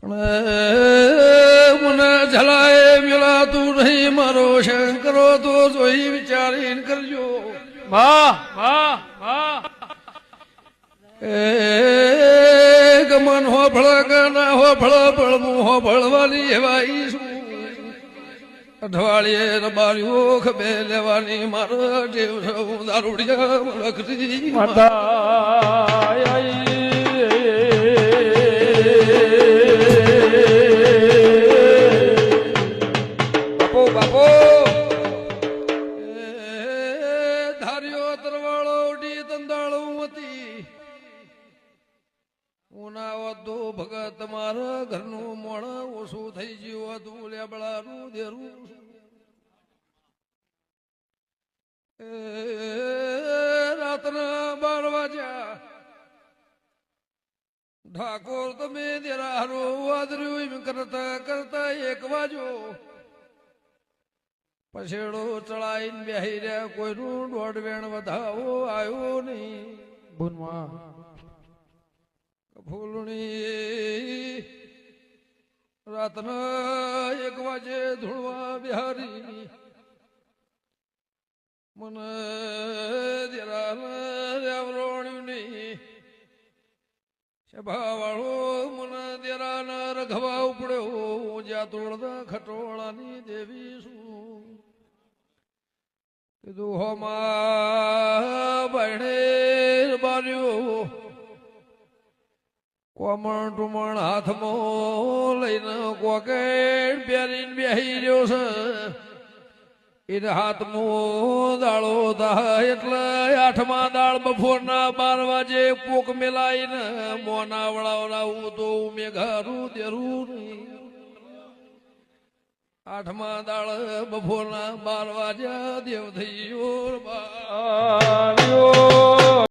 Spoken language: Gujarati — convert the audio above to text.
પણ મને ઝલાએ મિલાતું નહીં મારો શંકરો તો જોઈ વિચારીને કરજો. વાહ વાહ વાહ. એ ગમન હો ભળ કે ના હો ભળ ભળમું હો ભળવાની એવા ઈશું અઠવાડિયે રબારીઓ ખભે લેવાની મારો જેવ છું દારૂડિયા મળકતી બાપો બાપો ધાર્યો તરવાળો ઉડી તંદાળું હતી ઉના વધુ ભગત મારા ઘરનું મોણ ઓછું થઈ ગયું હતું લેબડાનું દેરું રાતના 12 વાગ્યા ઠાકોર તમે દેરા હારો વાદર્યું એમ કરતા કરતા 1 વાગ્યો પછેડો ચડાઈને બેહી રહ્યા કોઈનું 1.5 વેણ વધાવો આવ્યો નહીં. બુનમાં ફૂલણી રાતના 1 વાગે ધૂળવા બિહારી મને દેરાવરોણ્યું નહીં સભા વાળો મને દેરાના રઘવા ઉપડ્યો જ્યાં તોડના ખટોળાની દેવી શું કીધું હોમાં બહેણે બાર્યો કોમણ ટુમણ હાથમાં લઈને કોકેટ પહેરીને બેહી રહ્યો છે એને હાથમાં દાળો થાય એટલે 8મા દાળ બપોરના 12 વાગે પોક મેલાઈને મોના વળાવડાવું તો મેઘારું દેરું નહીં. 8મા દાળ બપોરના 12 વાગ્યા દેવ થઈ ગયો.